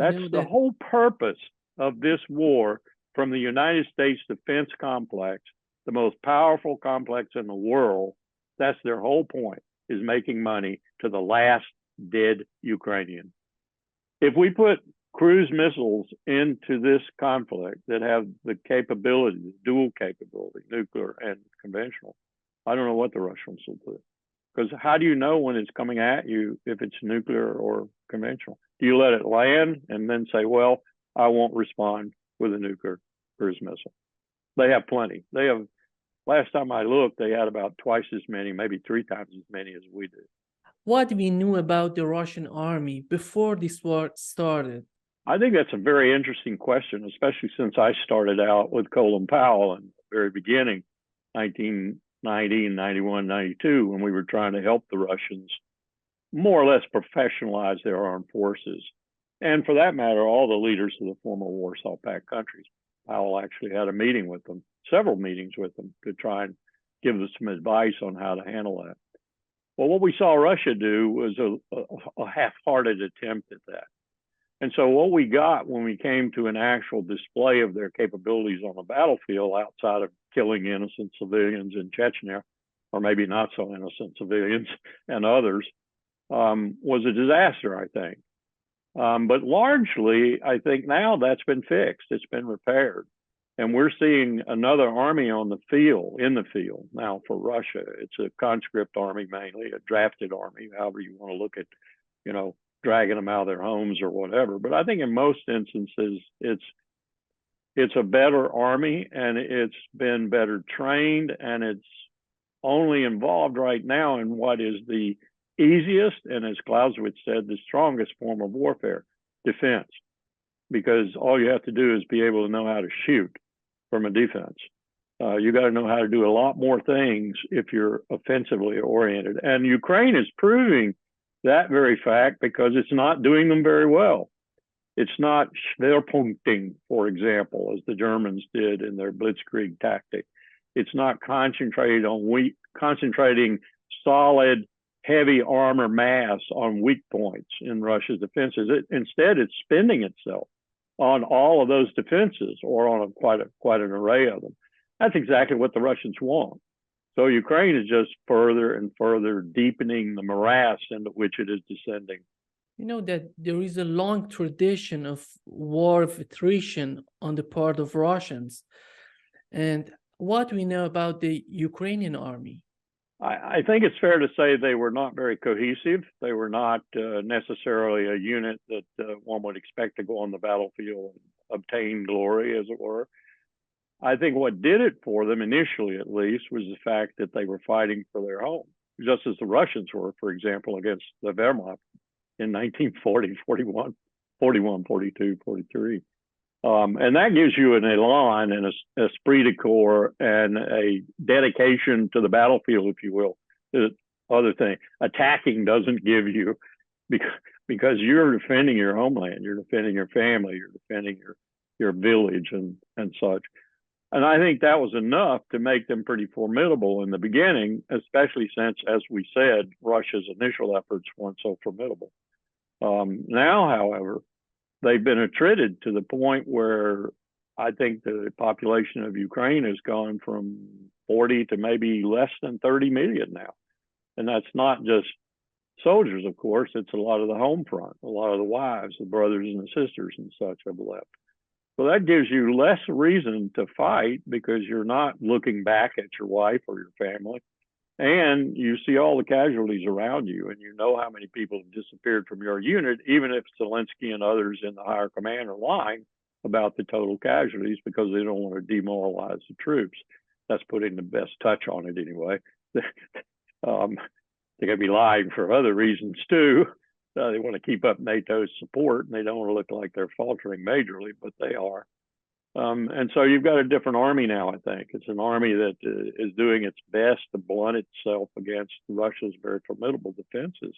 That's the whole purpose of this war from the United States defense complex, the most powerful complex in the world. That's their whole point, is making money to the last dead Ukrainian. If we put cruise missiles into this conflict that have the capability, dual capability, nuclear and conventional, I don't know what the Russians will do. Because how do you know when it's coming at you if it's nuclear or conventional? Do you let it land and then say, well, I won't respond with a nuclear cruise missile? They have plenty. They have, last time I looked, they had about twice as many, maybe 3 times as many as we do. What we knew about the Russian army before this war started? I think that's a very interesting question, especially since I started out with Colin Powell in the very beginning, 1990 and 91, 92, when we were trying to help the Russians more or less professionalize their armed forces. And for that matter, all the leaders of the former Warsaw Pact countries. Powell actually had a meeting with them, several meetings with them, to try and give us some advice on how to handle that. Well, what we saw Russia do was a half-hearted attempt at that. And so what we got when we came to an actual display of their capabilities on the battlefield, outside of killing innocent civilians in Chechnya, or maybe not so innocent civilians and others, was a disaster, I think. But largely, I think now that's been fixed. It's been repaired. And we're seeing another army on the field, in the field now for Russia. It's a conscript army mainly, a drafted army, however you want to look at, you know, dragging them out of their homes or whatever. But I think in most instances, it's a better army, and it's been better trained, and it's only involved right now in what is the easiest, and as Clausewitz said, the strongest form of warfare, defense. Because all you have to do is be able to know how to shoot from a defense. You got to know how to do a lot more things if you're offensively oriented. And Ukraine is proving that very fact because it's not doing them very well. It's not Schwerpunkting, for example, as the Germans did in their Blitzkrieg tactic. It's not concentrating solid, heavy armor mass on weak points in Russia's defenses. Instead, it's spending itself on all of those defenses, or on quite an array of them. That's exactly what the Russians want. So Ukraine is just further and further deepening the morass into which it is descending. You know that there is a long tradition of war of attrition on the part of Russians. And what we know about the Ukrainian army? I think it's fair to say they were not very cohesive. They were not necessarily a unit that one would expect to go on the battlefield and obtain glory, as it were. I think what did it for them, initially at least, was the fact that they were fighting for their home, just as the Russians were, for example, against the Wehrmacht in 1940, 41, 42, 43. And that gives you an elan and a esprit de corps and a dedication to the battlefield, if you will. The other thing, attacking doesn't give you, because you're defending your homeland, you're defending your family, you're defending your village and such. And I think that was enough to make them pretty formidable in the beginning, especially since, as we said, Russia's initial efforts weren't so formidable. Now, however, they've been attrited to the point where I think the population of Ukraine has gone from 40 to maybe less than 30 million now. And that's not just soldiers, of course. It's a lot of the home front, a lot of the wives, the brothers and the sisters and such have left. So that gives you less reason to fight, because you're not looking back at your wife or your family. And you see all the casualties around you, and you know how many people have disappeared from your unit, even if Zelensky and others in the higher command are lying about the total casualties because they don't want to demoralize the troops. That's putting the best touch on it anyway. They could be lying for other reasons too. They want to keep up NATO's support, and they don't want to look like they're faltering majorly, but they are. And so you've got a different army now, I think. It's an army that is doing its best to blunt itself against Russia's very formidable defenses.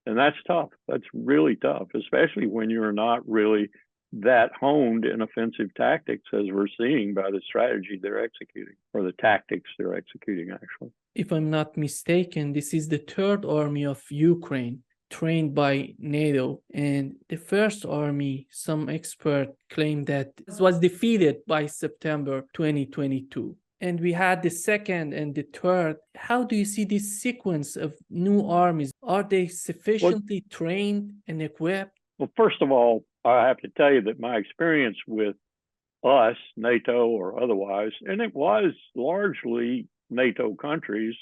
And that's tough. That's really tough, especially when you're not really that honed in offensive tactics, as we're seeing by the strategy they're executing, or the tactics they're executing, actually. If I'm not mistaken, this is the third army of Ukraine. trained by NATO. And the first army, some expert claim that this was defeated by September 2022. And we had the second and the third. How do you see this sequence of new armies? Are they sufficiently trained and equipped? Well, first of all, I have to tell you that my experience with us, NATO or otherwise, and it was largely NATO countries,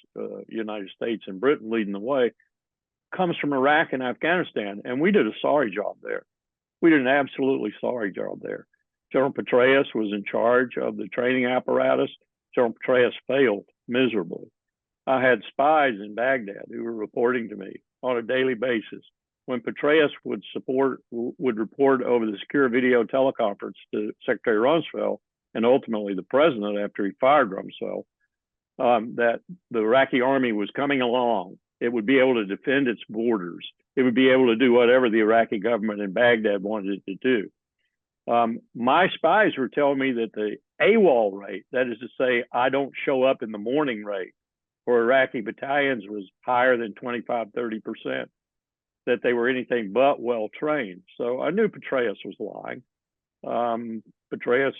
United States and Britain leading the way, comes from Iraq and Afghanistan. And we did a sorry job there. We did an absolutely sorry job there. General Petraeus was in charge of the training apparatus. General Petraeus failed miserably. I had spies in Baghdad who were reporting to me on a daily basis. When Petraeus would report over the secure video teleconference to Secretary Rumsfeld and ultimately the president after he fired Rumsfeld, that the Iraqi army was coming along. It would be able to defend its borders. It would be able to do whatever the Iraqi government in Baghdad wanted it to do. My spies were telling me that the AWOL rate, that is to say, I don't show up in the morning rate, for Iraqi battalions was higher than 25, 30%, that they were anything but well trained. So I knew Petraeus was lying. Petraeus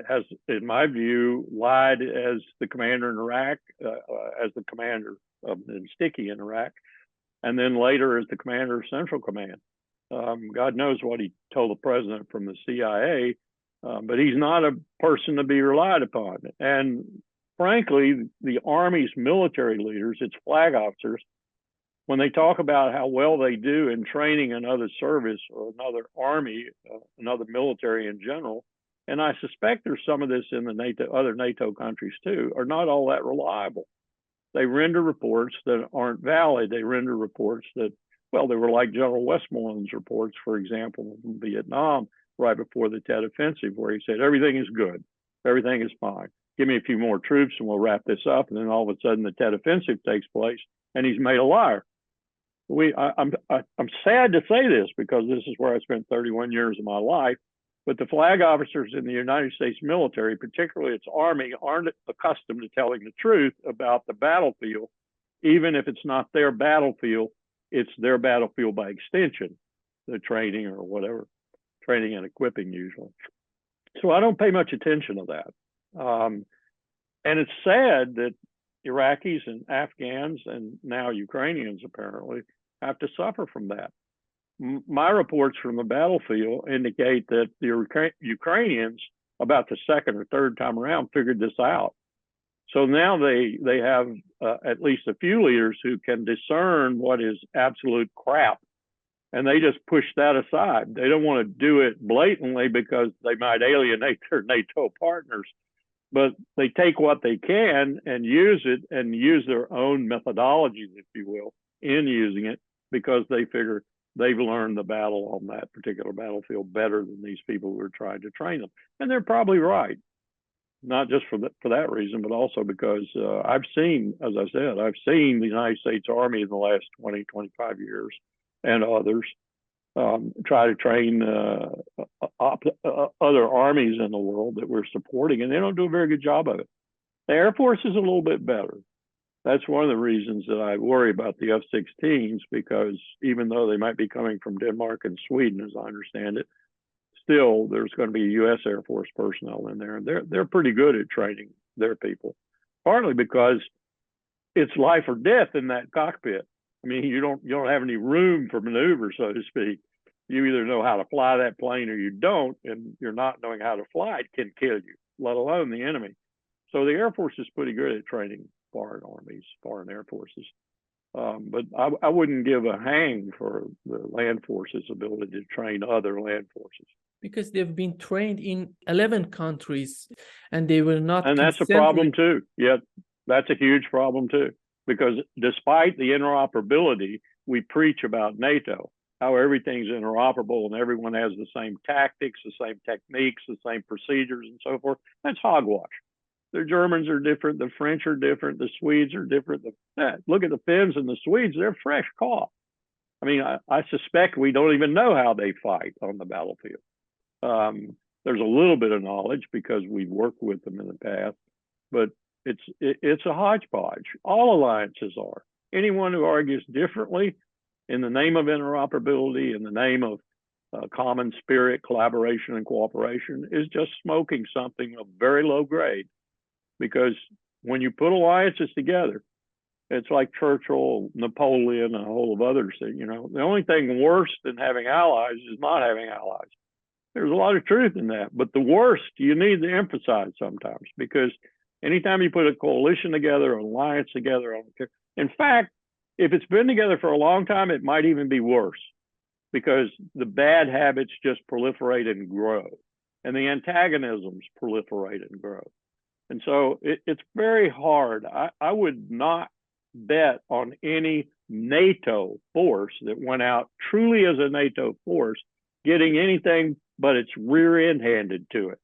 has, in my view, lied as the commander in Iraq, as the commander of Sticky in Iraq, and then later as the commander of Central Command. God knows what he told the president from the CIA, but he's not a person to be relied upon. And frankly, the Army's military leaders, its flag officers, when they talk about how well they do in training another service or another army, another military in general, and I suspect there's some of this in the other NATO countries too, are not all that reliable. They render reports that aren't valid. They render reports that, well, they were like General Westmoreland's reports, for example, in Vietnam, right before the Tet Offensive, where he said, everything is good, everything is fine. Give me a few more troops and we'll wrap this up. And then all of a sudden the Tet Offensive takes place and he's made a liar. I'm sad to say this because this is where I spent 31 years of my life, but the flag officers in the United States military, particularly its Army, aren't accustomed to telling the truth about the battlefield. Even if it's not their battlefield, it's their battlefield by extension, the training or whatever, training and equipping usually. So I don't pay much attention to that. And it's sad that Iraqis and Afghans and now Ukrainians apparently have to suffer from that. My reports from the battlefield indicate that the Ukrainians, about the second or third time around, figured this out. So now they have at least a few leaders who can discern what is absolute crap, and they just push that aside. They don't want to do it blatantly because they might alienate their NATO partners, but they take what they can and use it and use their own methodologies, if you will, in using it because they figure they've learned the battle on that particular battlefield better than these people who are trying to train them. And they're probably right, not just for that reason, but also because I've seen, as I said, I've seen the United States Army in the last 20, 25 years and others try to train other armies in the world that we're supporting, and they don't do a very good job of it. The Air Force is a little bit better. That's one of the reasons that I worry about the F-16s, because even though they might be coming from Denmark and Sweden, as I understand it, still there's going to be U.S. Air Force personnel in there, and they're pretty good at training their people, partly because it's life or death in that cockpit. I mean, you don't have any room for maneuver, so to speak. You either know how to fly that plane or you don't, and you're not knowing how to fly it can kill you, let alone the enemy. So the Air Force is pretty good at training foreign armies, foreign air forces. But I wouldn't give a hang for the land forces' ability to train other land forces. Because they've been trained in 11 countries and they were not. And that's a problem too. Yeah, that's a huge problem too. Because despite the interoperability, we preach about NATO, how everything's interoperable and everyone has the same tactics, the same techniques, the same procedures and so forth. That's hogwash. The Germans are different, the French are different, the Swedes are different. Look at the Finns and the Swedes, they're fresh caught. I mean, I suspect we don't even know how they fight on the battlefield. There's a little bit of knowledge because we've worked with them in the past, but it's a hodgepodge. All alliances are. Anyone who argues differently in the name of interoperability, in the name of common spirit, collaboration, and cooperation, is just smoking something of very low grade. Because when you put alliances together, it's like Churchill, Napoleon, and a whole of others that, the only thing worse than having allies is not having allies. There's a lot of truth in that. But the worst you need to emphasize sometimes, because anytime you put a coalition together, an alliance together, in fact, if it's been together for a long time, it might even be worse, because the bad habits just proliferate and grow, and the antagonisms proliferate and grow. And so it's very hard. I would not bet on any NATO force that went out truly as a NATO force getting anything but its rear end handed to it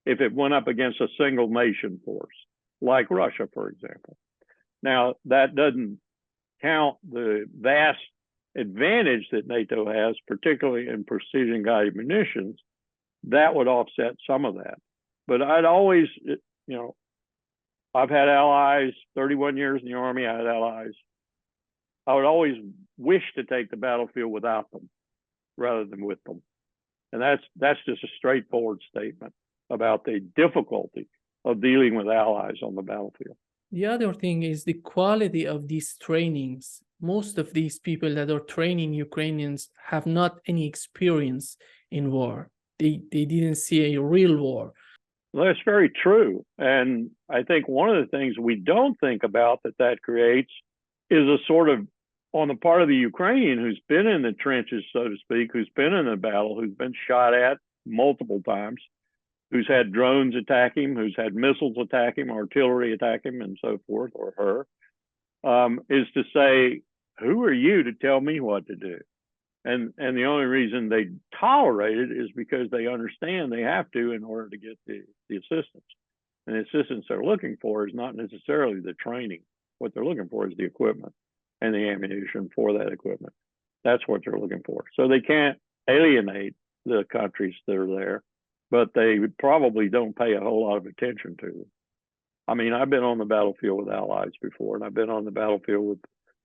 if it went up against a single nation force, like Russia, for example. Now, that doesn't count the vast advantage that NATO has, particularly in precision-guided munitions. That would offset some of that. But I'd always, I've had allies, 31 years in the Army, I had allies. I would always wish to take the battlefield without them rather than with them. And that's just a straightforward statement about the difficulty of dealing with allies on the battlefield. The other thing is the quality of these trainings. Most of these people that are training Ukrainians have not any experience in war. They didn't see a real war. Well, that's very true. And I think one of the things we don't think about that creates is a sort of, on the part of the Ukrainian who's been in the trenches, so to speak, who's been in a battle, who's been shot at multiple times, who's had drones attack him, who's had missiles attack him, artillery attack him, and so forth, or her, is to say, who are you to tell me what to do? And the only reason they tolerate it is because they understand they have to in order to get the assistance. And the assistance they're looking for is not necessarily the training. What they're looking for is the equipment and the ammunition for that equipment. That's what they're looking for. So they can't alienate the countries that are there, but they probably don't pay a whole lot of attention to them. I mean, I've been on the battlefield with allies before, and I've been on the battlefield with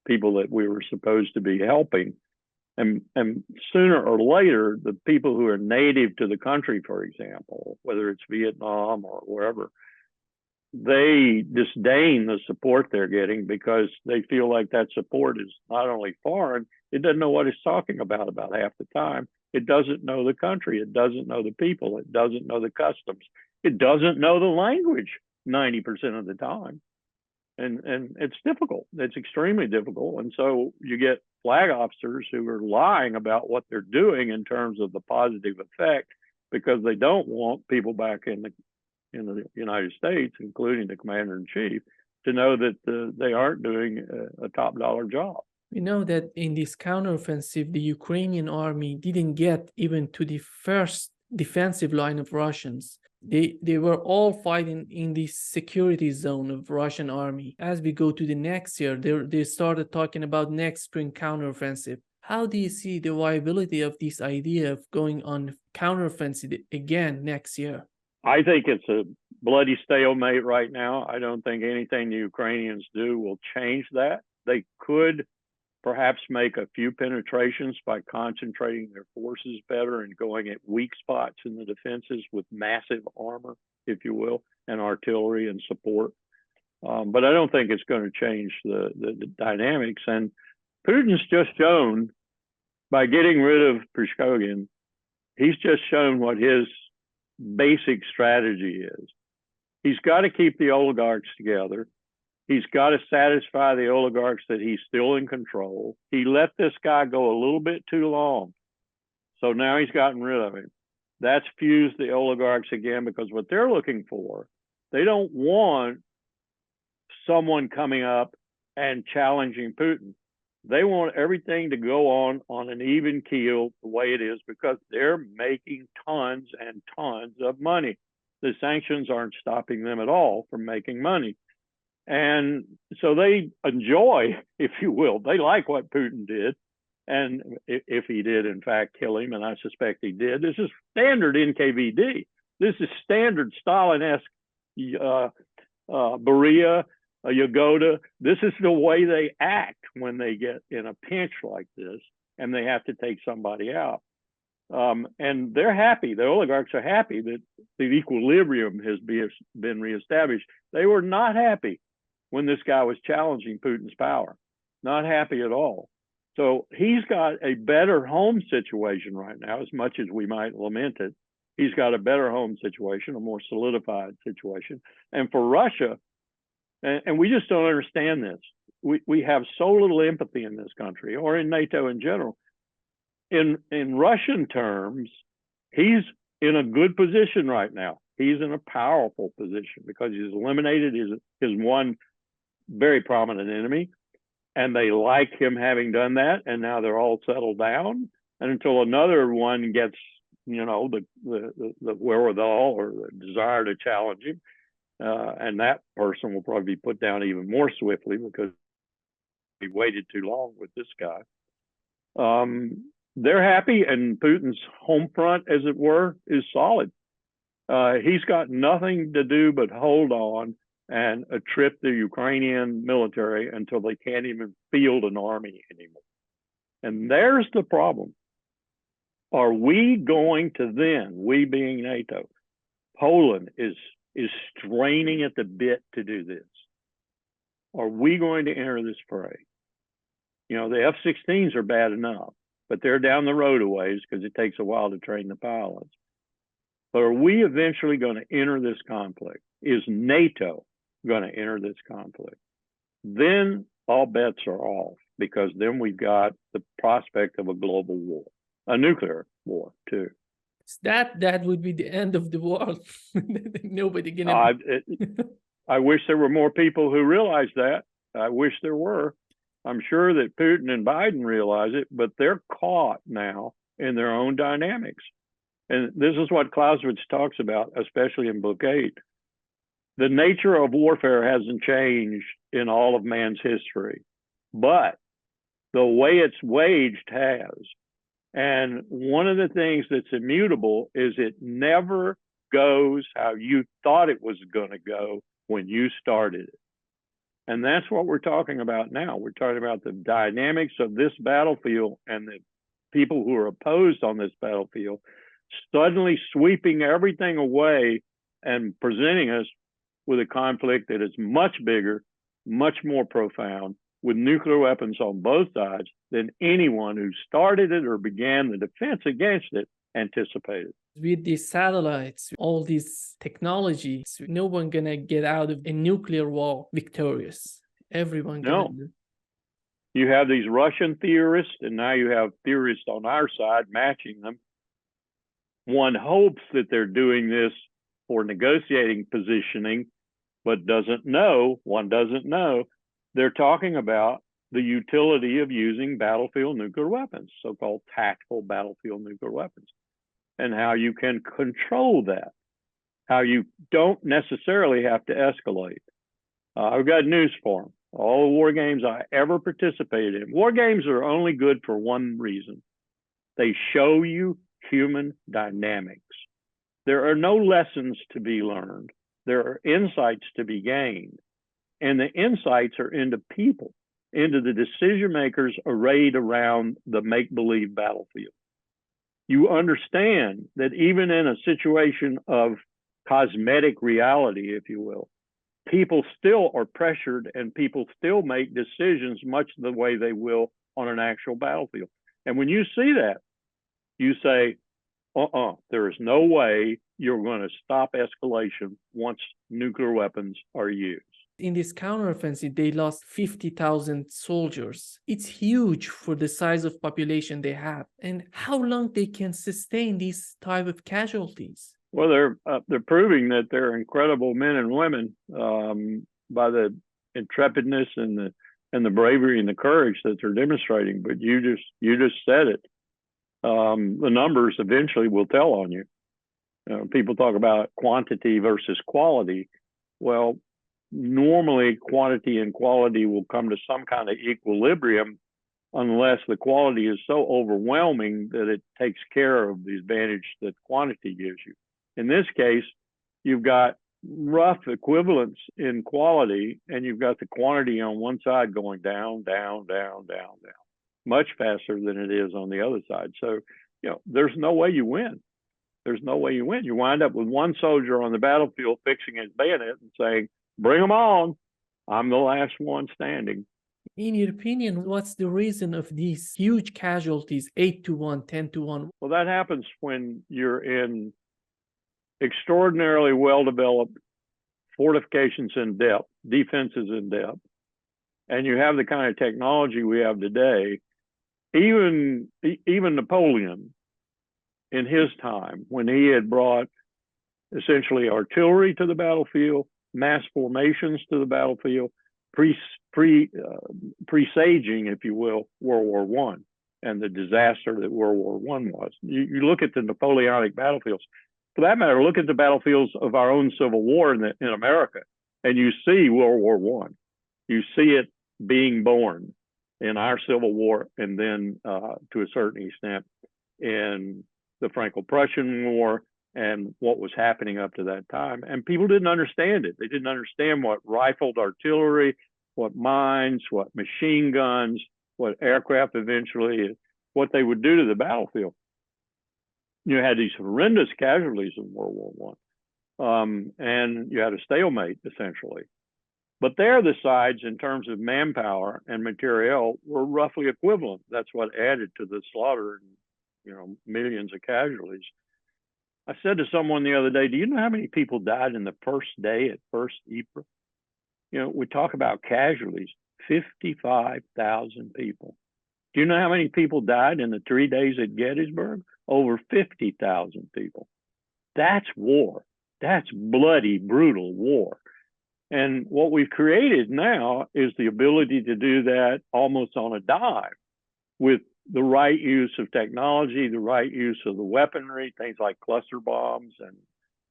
people that we were supposed to be helping. And sooner or later, the people who are native to the country, for example, whether it's Vietnam or wherever, they disdain the support they're getting because they feel like that support is not only foreign, it doesn't know what it's talking about half the time. It doesn't know the country. It doesn't know the people. It doesn't know the customs. It doesn't know the language 90% of the time. And it's difficult. It's extremely difficult. And so you get flag officers who are lying about what they're doing in terms of the positive effect because they don't want people back in the United States, including the commander-in-chief, to know that they aren't doing a top-dollar job. We know that in this counteroffensive, the Ukrainian army didn't get even to the first defensive line of Russians. They were all fighting in the security zone of Russian army. As we go to the next year, they started talking about next spring counteroffensive. How do you see the viability of this idea of going on counteroffensive again next year? I think it's a bloody stalemate right now. I don't think anything the Ukrainians do will change that. They could perhaps make a few penetrations by concentrating their forces better and going at weak spots in the defenses with massive armor, if you will, and artillery and support. But I don't think it's going to change the dynamics. And Putin's just shown, by getting rid of Prigozhin, he's just shown what his basic strategy is. He's got to keep the oligarchs together. He's got to satisfy the oligarchs that he's still in control. He let this guy go a little bit too long. So now he's gotten rid of him. That's fused the oligarchs again, because what they're looking for, they don't want someone coming up and challenging Putin. They want everything to go on an even keel the way it is, because they're making tons and tons of money. The sanctions aren't stopping them at all from making money. And so they enjoy, if you will, they like what Putin did. And if he did, in fact, kill him, and I suspect he did, this is standard NKVD. This is standard Stalin-esque Beria This is the way they act when they get in a pinch like this and they have to take somebody out. And they're happy. The oligarchs are happy that the equilibrium has been reestablished. They were not happy when this guy was challenging Putin's power. Not happy at all. So he's got a better home situation right now, as much as we might lament it. He's got a better home situation, a more solidified situation. And for Russia, and we just don't understand this. We have so little empathy in this country, or in NATO in general. In Russian terms, he's in a good position right now. He's in a powerful position because he's eliminated his one very prominent enemy, and they like him having done that. And now they're all settled down. And until another one gets, the wherewithal or the desire to challenge him, and that person will probably be put down even more swiftly because he waited too long with this guy. They're happy, and Putin's home front, as it were, is solid. He's got nothing to do but hold on and trip the Ukrainian military until they can't even field an army anymore. And there's the problem. Are we going to then, we being NATO, Poland is straining at the bit to do this. Are we going to enter this fray? The F-16s are bad enough, but they're down the road a ways because it takes a while to train the pilots. But are we eventually going to enter this conflict? Is NATO going to enter this conflict? Then all bets are off, because then we've got the prospect of a global war, a nuclear war too. That would be the end of the world. Nobody can. I wish there were more people who realize that. I wish there were. I'm sure that Putin and Biden realize it, but they're caught now in their own dynamics. And this is what Clausewitz talks about, especially in Book 8. The nature of warfare hasn't changed in all of man's history, but the way it's waged has. And one of the things that's immutable is it never goes how you thought it was going to go when you started it. And that's what we're talking about now. We're talking about the dynamics of this battlefield and the people who are opposed on this battlefield suddenly sweeping everything away and presenting us with a conflict that is much bigger, much more profound, with nuclear weapons on both sides than anyone who started it or began the defense against it anticipated. With these satellites, all these technologies, no one gonna get out of a nuclear war victorious. Everyone gonna do. You have these Russian theorists, and now you have theorists on our side matching them. One hopes that they're doing this for negotiating positioning, but one doesn't know. They're talking about the utility of using battlefield nuclear weapons, so-called tactical battlefield nuclear weapons, and how you can control that, how you don't necessarily have to escalate. I've got news for them. All the war games I ever participated in, war games are only good for one reason. They show you human dynamics. There are no lessons to be learned. There are insights to be gained. And the insights are into people, into the decision makers arrayed around the make-believe battlefield. You understand that even in a situation of cosmetic reality, if you will, people still are pressured and people still make decisions much the way they will on an actual battlefield. And when you see that, you say, there is no way you're going to stop escalation once nuclear weapons are used. In this counteroffensive, they lost 50,000 soldiers. It's huge for the size of population they have. And how long they can sustain these type of casualties? Well, they're proving that they're incredible men and women by the intrepidness and the bravery and the courage that they're demonstrating. But you just said it. The numbers eventually will tell on you. People talk about quantity versus quality. Well, normally quantity and quality will come to some kind of equilibrium unless the quality is so overwhelming that it takes care of the advantage that quantity gives you. In this case, you've got rough equivalence in quality, and you've got the quantity on one side going down, down, down, down, down, much faster than it is on the other side. So, there's no way you win. There's no way you win. You wind up with one soldier on the battlefield fixing his bayonet and saying, "Bring them on. I'm the last one standing." In your opinion, what's the reason of these huge casualties, 8-1, 10-1? Well, that happens when you're in extraordinarily well-developed fortifications in depth, defenses in depth, and you have the kind of technology we have today. Even Napoleon, in his time, when he had brought essentially artillery to the battlefield, mass formations to the battlefield, presaging, if you will, World War I and the disaster that World War I was. You look at the Napoleonic battlefields. For that matter, look at the battlefields of our own Civil War in America, and you see World War I. You see it being born in our Civil War, and then to a certain extent in the Franco-Prussian War and what was happening up to that time. And people didn't understand it. They didn't understand what rifled artillery, what mines, what machine guns, what aircraft eventually, what they would do to the battlefield. You had these horrendous casualties in World War I, and you had a stalemate, essentially. But there, the sides, in terms of manpower and materiel, were roughly equivalent. That's what added to the slaughter and, millions of casualties. I said to someone the other day, "Do you know how many people died in the first day at First Ypres?" We talk about casualties, 55,000 people. Do you know how many people died in the 3 days at Gettysburg? Over 50,000 people. That's war. That's bloody, brutal war. And what we've created now is the ability to do that almost on a dime with the right use of technology, the right use of the weaponry, things like cluster bombs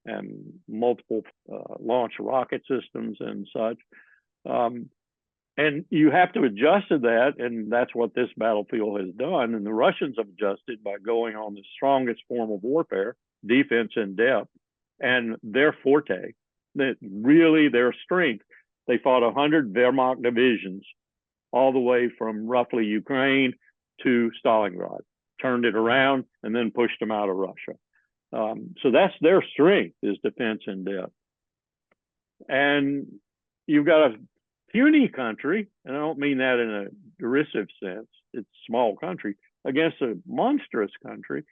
and multiple launch rocket systems and such. And you have to adjust to that, and that's what this battlefield has done. And the Russians have adjusted by going on the strongest form of warfare, defense in depth, and their forte, that really their strength. They fought 100 Wehrmacht divisions all the way from roughly Ukraine to Stalingrad, turned it around, and then pushed them out of Russia. So that's their strength, is defense in depth. And you've got a puny country, and I don't mean that in a derisive sense, it's a small country, against a monstrous country.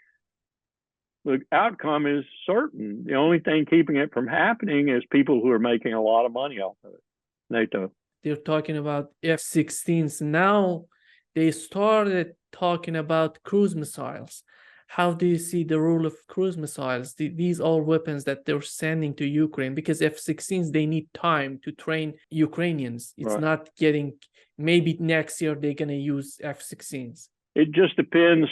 The outcome is certain. The only thing keeping it from happening is people who are making a lot of money off of it. NATO. They're talking about F-16s. Now they started talking about cruise missiles. How do you see the role of cruise missiles? These are weapons that they're sending to Ukraine, because F-16s, they need time to train Ukrainians. It's Right. not getting, maybe next year they're going to use F-16s. It just depends,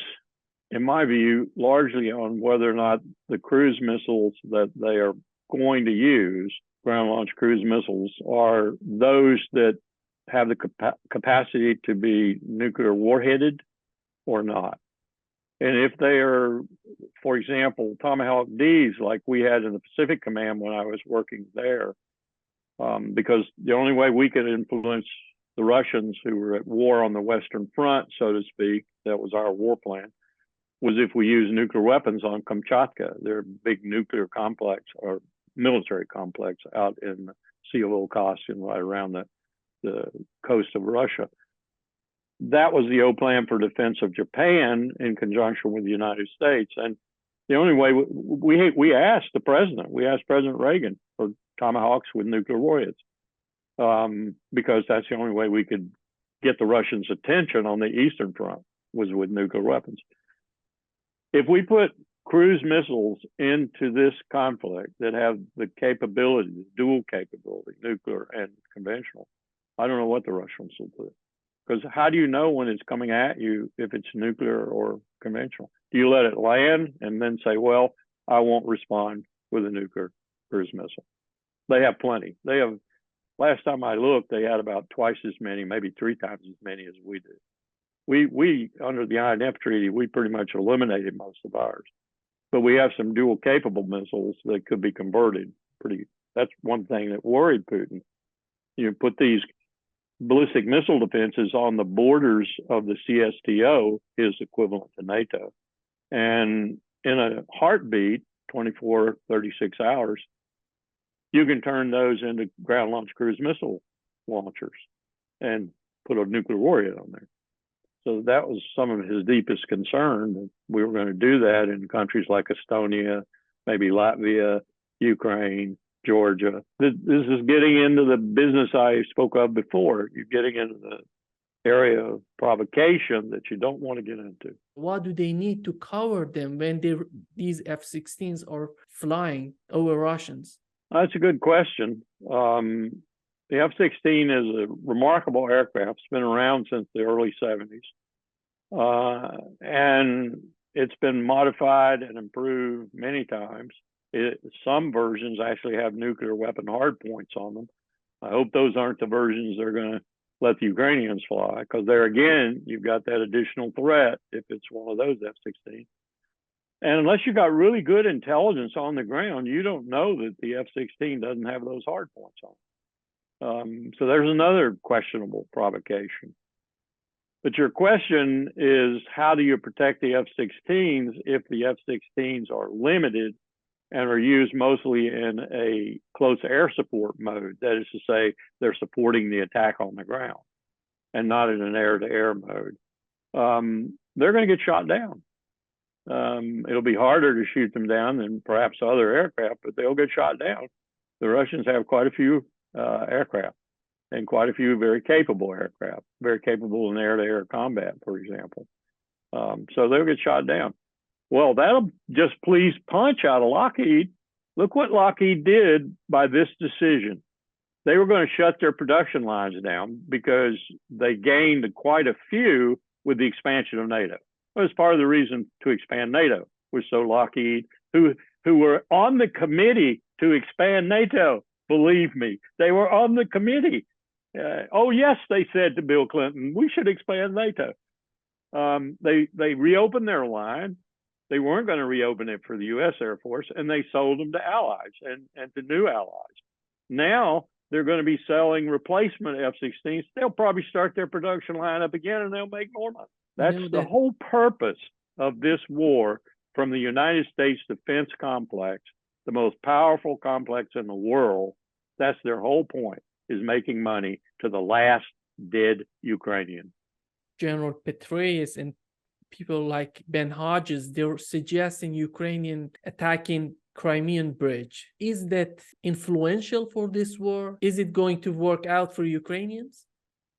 in my view, largely on whether or not the cruise missiles that they are going to use, ground launch cruise missiles, are those that have the capacity to be nuclear warheaded or not. And if they are, for example, Tomahawk Ds, like we had in the Pacific Command when I was working there, because the only way we could influence the Russians who were at war on the Western Front, so to speak, that was our war plan, was if we used nuclear weapons on Kamchatka, their big nuclear complex or military complex out in the Sea of Okhotsk and right around the coast of Russia. That was the old plan for defense of Japan in conjunction with the United States. And the only way we asked the president, we asked President Reagan for Tomahawks with nuclear warheads, because that's the only way we could get the Russians' attention on the Eastern Front, was with nuclear weapons. If we put cruise missiles into this conflict that have the capability, the dual capability, nuclear and conventional, I don't know what the Russians will do. Because how do you know when it's coming at you if it's nuclear or conventional? Do you let it land and then say, well, I won't respond with a nuclear cruise missile? They have plenty. They have, last time I looked, they had about twice as many, maybe 3 times as many as we do. We under the INF Treaty, we pretty much eliminated most of ours. But we have some dual capable missiles that could be converted pretty That's one thing that worried Putin. You put these ballistic missile defenses on the borders of the CSTO, his equivalent to NATO. And in a heartbeat, 24, 36 hours, you can turn those into ground launched cruise missile launchers and put a nuclear warhead on there. So that was some of his deepest concern, that we were going to do that in countries like Estonia, maybe Latvia, Ukraine, Georgia. This is getting into the business I spoke of before. You're getting into the area of provocation that you don't want to get into. What do they need to cover them when these F-16s are flying over Russians? That's a good question. The F-16 is a remarkable aircraft. It's been around since the early 70s. And it's been modified and improved many times. Some versions actually have nuclear weapon hardpoints on them. I hope those aren't the versions they're going to let the Ukrainians fly, because there again, you've got that additional threat if it's one of those F-16. And unless you got really good intelligence on the ground, you don't know that the F-16 doesn't have those hardpoints on. So there's another questionable provocation. But your question is, how do you protect the F-16s if the F-16s are limited and are used mostly in a close air support mode? That is to say, they're supporting the attack on the ground and not in an air-to-air mode. They're going to get shot down. It'll be harder to shoot them down than perhaps other aircraft, but they'll get shot down. The Russians have quite a few aircraft, and quite a few very capable aircraft, very capable in air-to-air combat, for example. So they'll get shot down. Well, that'll just please punch out of Lockheed. Look what Lockheed did by this decision. They were going to shut their production lines down because they gained quite a few with the expansion of NATO. It was part of the reason to expand NATO was so Lockheed, who were on the committee to expand NATO, believe me, they were on the committee. Oh, yes, they said to Bill Clinton, we should expand NATO. They reopened their line. They weren't going to reopen it for the U.S. Air Force, and they sold them to allies and to new allies. Now they're going to be selling replacement F-16s. They'll probably start their production line up again, and they'll make more money. That's the whole purpose of this war from the United States defense complex, the most powerful complex in the world. That's their whole point, is making money to the last dead Ukrainian. General Petraeus and people like Ben Hodges, they're suggesting Ukrainian attacking Crimean Bridge. Is that influential for this war? Is it going to work out for Ukrainians?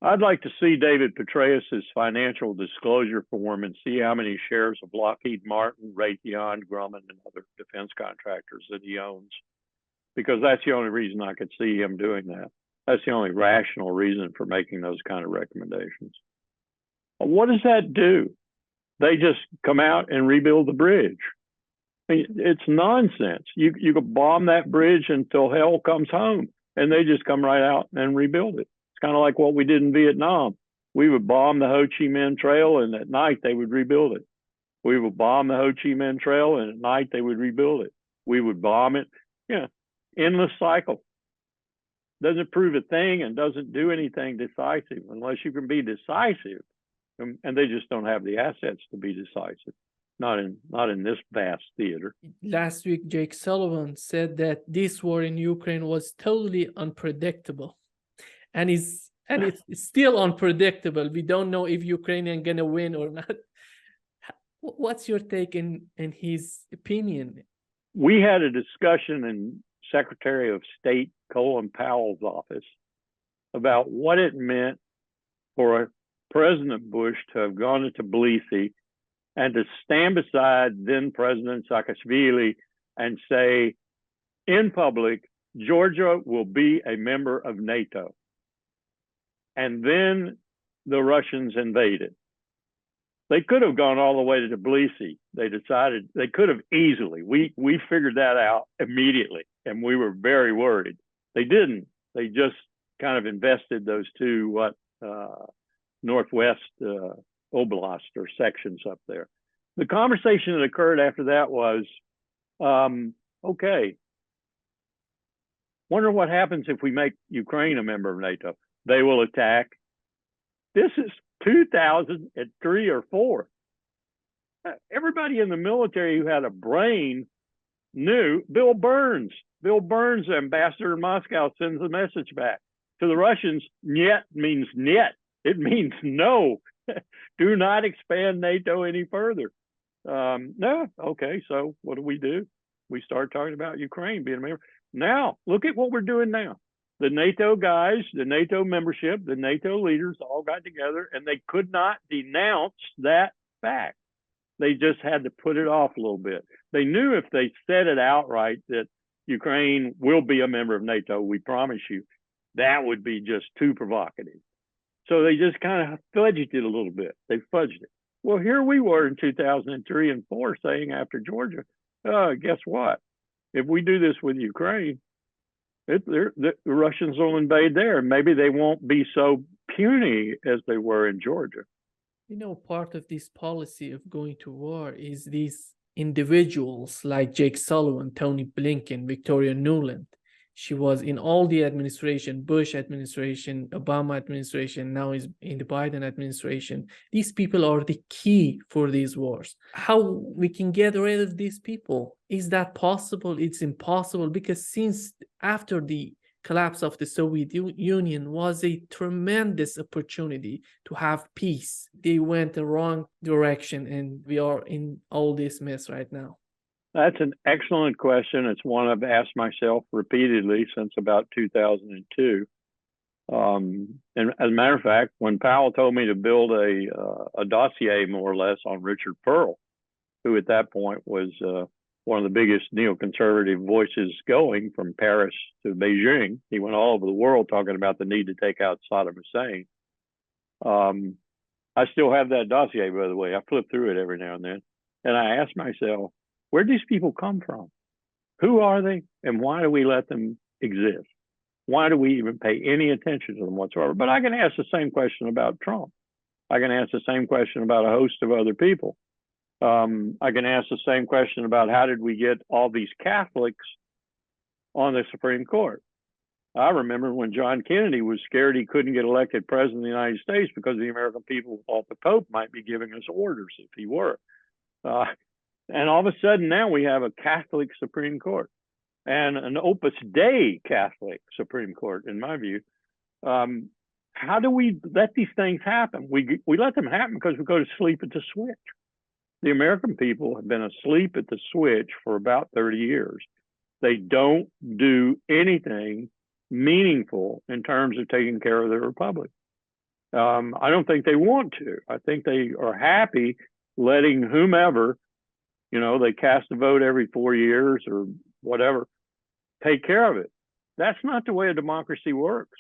I'd like to see David Petraeus' financial disclosure form and see how many shares of Lockheed Martin, Raytheon, Grumman, and other defense contractors that he owns, because that's the only reason I could see him doing that. That's the only rational reason for making those kind of recommendations. What does that do? They just come out and rebuild the bridge. I mean, it's nonsense. You could bomb that bridge until hell comes home, and they just come right out and rebuild it. It's kind of like what we did in Vietnam. We would bomb the Ho Chi Minh Trail, and at night they would rebuild it. We would bomb the Ho Chi Minh Trail, and at night they would rebuild it. We would bomb it. Yeah, endless cycle. Doesn't prove a thing and doesn't do anything decisive unless you can be decisive. And they just don't have the assets to be decisive. Not in this vast theater. Last week, Jake Sullivan said that this war in Ukraine was totally unpredictable. And it's still unpredictable. We don't know if Ukraine is going to win or not. What's your take in his opinion? We had a discussion in Secretary of State Colin Powell's office about what it meant for President Bush to have gone into Tbilisi and to stand beside then President Saakashvili and say in public, Georgia will be a member of NATO. And then the Russians invaded. They could have gone all the way to Tbilisi. They decided they could have easily. We figured that out immediately, and we were very worried. They didn't. They just kind of invested those two northwest oblast or sections up there. The conversation that occurred after that was, okay, Wonder what happens if we make Ukraine a member of NATO. They will attack. This is 2003 or 4. Everybody in the military who had a brain knew. Bill Burns, ambassador in Moscow, sends a message back to the Russians. Niet means niet. It means no. Do not expand NATO any further. No, okay, so what do? We start talking about Ukraine being a member. Now, look at what we're doing now. The NATO guys, the NATO membership, the NATO leaders all got together and they could not denounce that fact. They just had to put it off a little bit. They knew if they said it outright that Ukraine will be a member of NATO, we promise you, that would be just too provocative. So they just kind of fudged it a little bit. They fudged it. Well, here we were in 2003 and 4 saying after Georgia, guess what? If we do this with Ukraine, the Russians will invade there. Maybe they won't be so puny as they were in Georgia. You know, part of this policy of going to war is these individuals like Jake Sullivan, Tony Blinken, Victoria Nuland. She was in all the administration, Bush administration, Obama administration, now is in the Biden administration. These people are the key for these wars. How we can get rid of these people? Is that possible? It's impossible, because since after the collapse of the Soviet Union was a tremendous opportunity to have peace. They went the wrong direction and we are in all this mess right now. That's an excellent question. It's one I've asked myself repeatedly since about 2002. And as a matter of fact, when Powell told me to build a dossier more or less on Richard Pearl, who at that point was one of the biggest neoconservative voices going from Paris to Beijing. He went all over the world talking about the need to take out Saddam Hussein. I still have that dossier, by the way. I flip through it every now and then. And I ask myself, where do these people come from? Who are they? And why do we let them exist? Why do we even pay any attention to them whatsoever? But I can ask the same question about Trump. I can ask the same question about a host of other people. I can ask the same question about how did we get all these Catholics on the Supreme Court? I remember when John Kennedy was scared he couldn't get elected president of the United States because the American people thought the Pope might be giving us orders if he were. And all of a sudden now we have a Catholic Supreme Court and an Opus Dei Catholic Supreme Court, in my view. How do we let these things happen? We let them happen because we go to sleep at the switch. The American people have been asleep at the switch for about 30 years. They don't do anything meaningful in terms of taking care of the republic. I don't think they want to. I think they are happy letting whomever, they cast a vote every 4 years or whatever, take care of it. That's not the way a democracy works.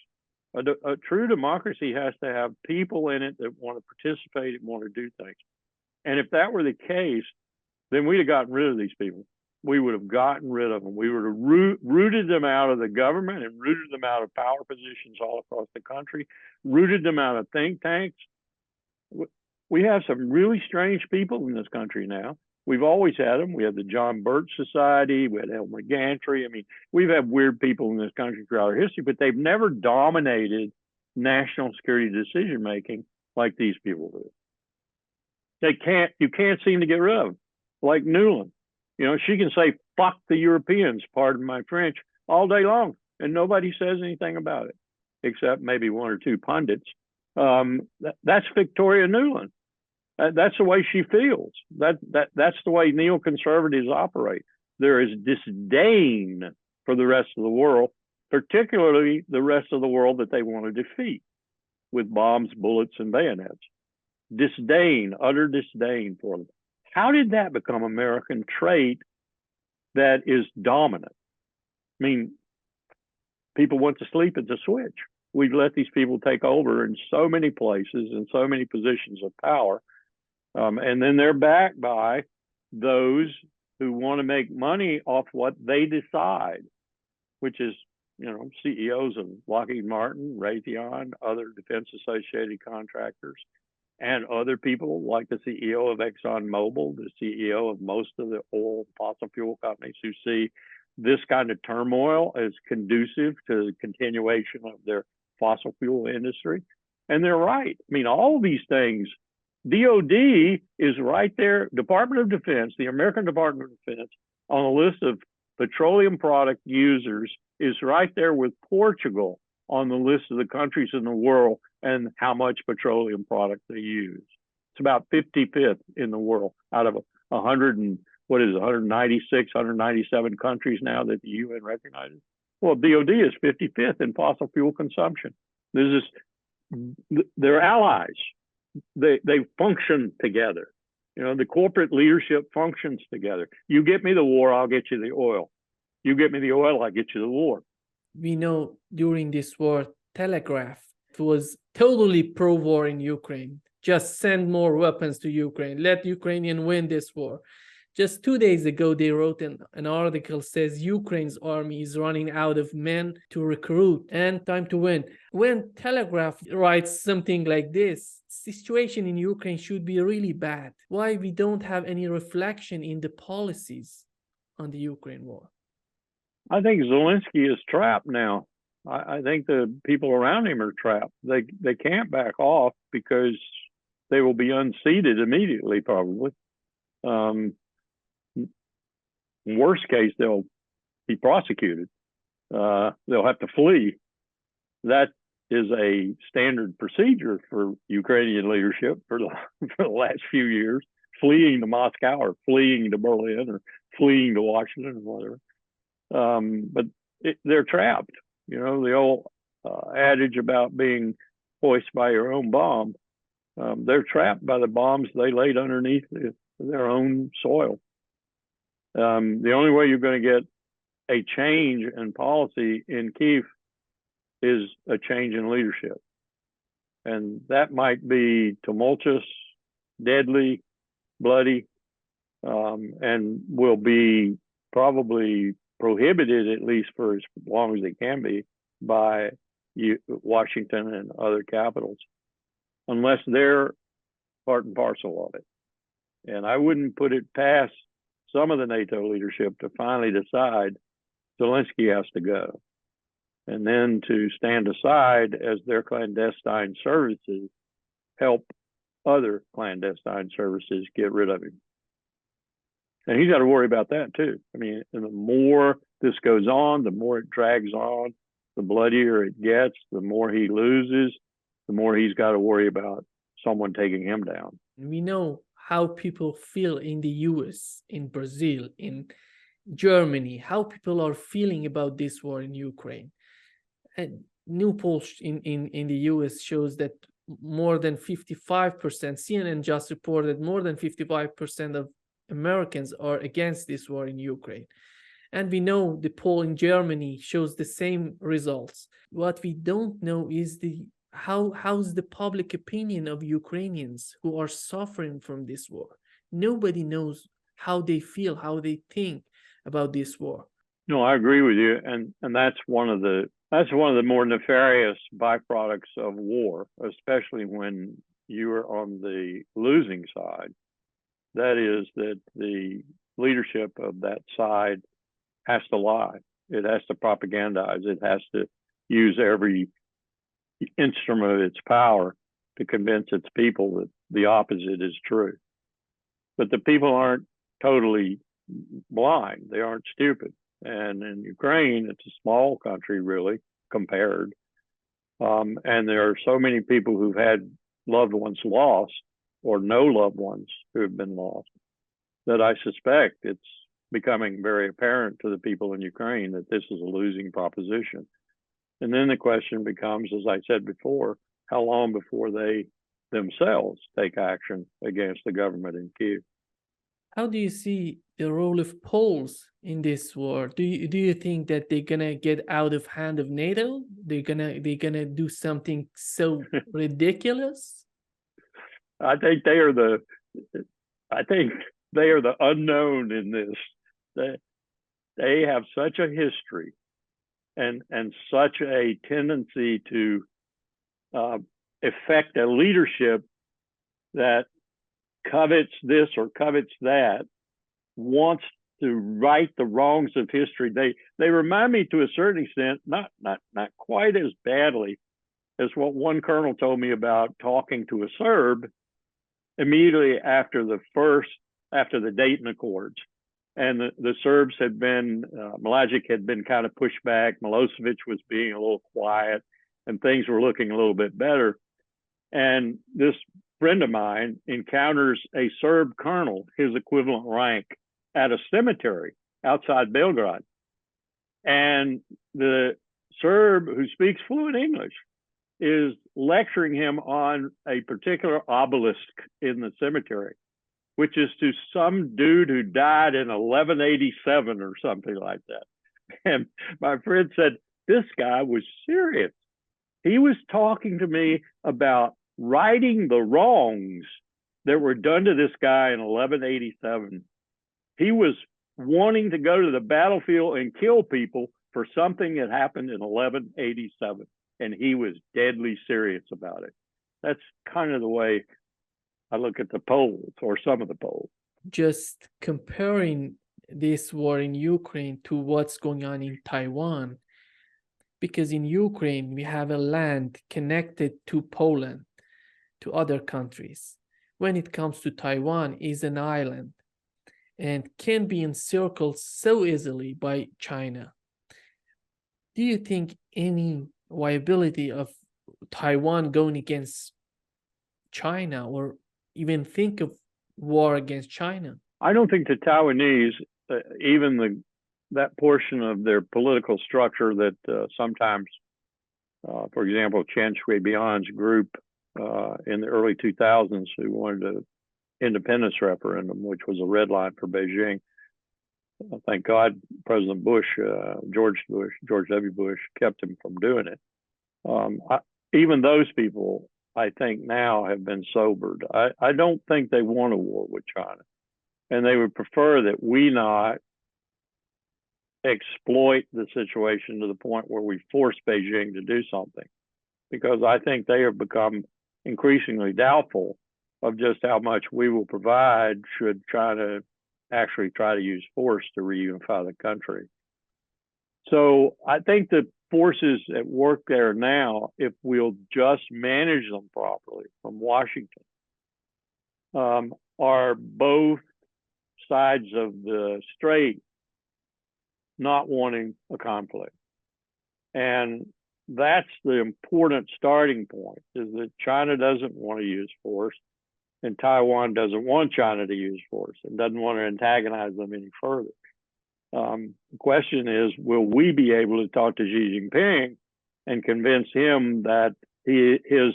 A true democracy has to have people in it that want to participate and want to do things. And if that were the case, then we'd have gotten rid of these people. We would have gotten rid of them. We would have rooted them out of the government and rooted them out of power positions all across the country, rooted them out of think tanks. We have some really strange people in this country now. We've always had them. We have the John Birch Society. We had Elmer Gantry. I mean, we've had weird people in this country throughout our history, but they've never dominated national security decision-making like these people do. You can't seem to get rid of them. Like Nuland. She can say, fuck the Europeans, pardon my French, all day long. And nobody says anything about it, except maybe one or two pundits. That's Victoria Nuland. That's the way she feels. That's the way neoconservatives operate. There is disdain for the rest of the world, particularly the rest of the world that they want to defeat with bombs, bullets, and bayonets. Disdain, utter disdain for them. How did that become an American trait that is dominant? I mean, people want to sleep at the switch. We've let these people take over in so many places and so many positions of power. And then they're backed by those who want to make money off what they decide, which is, CEOs of Lockheed Martin, Raytheon, other defense associated contractors, and other people like the CEO of ExxonMobil, the CEO of most of the oil fossil fuel companies, who see this kind of turmoil is conducive to the continuation of their fossil fuel industry. And they're right. I mean, all these things, DOD is right there, Department of Defense, the American Department of Defense, on a list of petroleum product users, is right there with Portugal on the list of the countries in the world and how much petroleum product they use. It's about 55th in the world out of 196, 197 countries now that the UN recognizes. Well, DOD is 55th in fossil fuel consumption. They're allies. They function together. You know, the corporate leadership functions together. You get me the war, I'll get you the oil. You get me the oil, I'll get you the war. We know during this war, Telegraph was totally pro-war in Ukraine. Just send more weapons to Ukraine. Let Ukrainian win this war. Just 2 days ago, they wrote an article says Ukraine's army is running out of men to recruit and time to win. When Telegraph writes something like this, situation in Ukraine should be really bad. Why we don't have any reflection in the policies on the Ukraine war? I think Zelensky is trapped now. I think the people around him are trapped. They can't back off because they will be unseated immediately, probably. Worst case, they'll be prosecuted. They'll have to flee. That is a standard procedure for Ukrainian leadership for the last few years, fleeing to Moscow or fleeing to Berlin or fleeing to Washington or whatever. But they're trapped. You know, the old adage about being hoisted by your own bomb. They're trapped by the bombs they laid underneath their own soil. The only way you're going to get a change in policy in Kyiv is a change in leadership. And that might be tumultuous, deadly, bloody, and will be probably prohibited, at least for as long as it can be, by Washington and other capitals, unless they're part and parcel of it. And I wouldn't put it past some of the NATO leadership to finally decide Zelensky has to go, and then to stand aside as their clandestine services help other clandestine services get rid of him. And he's got to worry about that too. I mean, and the more this goes on, the more it drags on, the bloodier it gets, the more he loses, the more he's got to worry about someone taking him down. We know how people feel in the US, in Brazil, in Germany, how people are feeling about this war in Ukraine. And new polls in the US shows that more than 55%, CNN just reported more than 55% of Americans are against this war in Ukraine. And we know the poll in Germany shows the same results. What we don't know is how's the public opinion of Ukrainians who are suffering from this war. Nobody knows how they feel, how they think about this war. No, I agree with you, and that's one of the more nefarious byproducts of war, especially when you are on the losing side. That is that the leadership of that side has to lie. It has to propagandize. It has to use every instrument of its power to convince its people that the opposite is true. But the people aren't totally blind. They aren't stupid. And in Ukraine, it's a small country, really, compared. And there are so many people who've had loved ones lost or no loved ones who have been lost that I suspect it's becoming very apparent to the people in Ukraine that this is a losing proposition. And then the question becomes, as I said before, how long before they themselves take action against the government in Kyiv? How do you see the role of Poles in this war? Do you think that they're gonna get out of hand of NATO? They're gonna do something so ridiculous? I think they are the unknown in this. They have such a history and such a tendency to effect a leadership that covets this or covets that, wants right the wrongs of history. They remind me to a certain extent, not quite as badly as what one colonel told me about talking to a Serb immediately after the Dayton Accords. And the Serbs had been, Mladic had been kind of pushed back. Milosevic was being a little quiet and things were looking a little bit better. And this friend of mine encounters a Serb colonel, his equivalent rank, at a cemetery outside Belgrade. And the Serb, who speaks fluent English, is lecturing him on a particular obelisk in the cemetery, which is to some dude who died in 1187 or something like that. And my friend said, this guy was serious. He was talking to me about righting the wrongs that were done to this guy in 1187. He was wanting to go to the battlefield and kill people for something that happened in 1187. And he was deadly serious about it. That's kind of the way I look at the polls, or some of the polls. Just comparing this war in Ukraine to what's going on in Taiwan, because in Ukraine, we have a land connected to Poland, to other countries. When it comes to Taiwan, is an island and can be encircled so easily by China. Do you think any viability of Taiwan going against China, or even think of war against China? I don't think the Taiwanese, even that portion of their political structure that sometimes, for example, Chen Shui-bian's group in the early 2000s, who wanted an independence referendum, which was a red line for Beijing. Thank God President Bush, George W. Bush, kept him from doing it. Even those people, I think, now have been sobered. I don't think they want a war with China. And they would prefer that we not exploit the situation to the point where we force Beijing to do something. Because I think they have become increasingly doubtful of just how much we will provide should China actually try to use force to reunify the country. So I think the forces at work there now, if we'll just manage them properly from Washington, are both sides of the strait not wanting a conflict. And that's the important starting point, is that China doesn't want to use force, and Taiwan doesn't want China to use force and doesn't want to antagonize them any further. The question is, will we be able to talk to Xi Jinping and convince him that his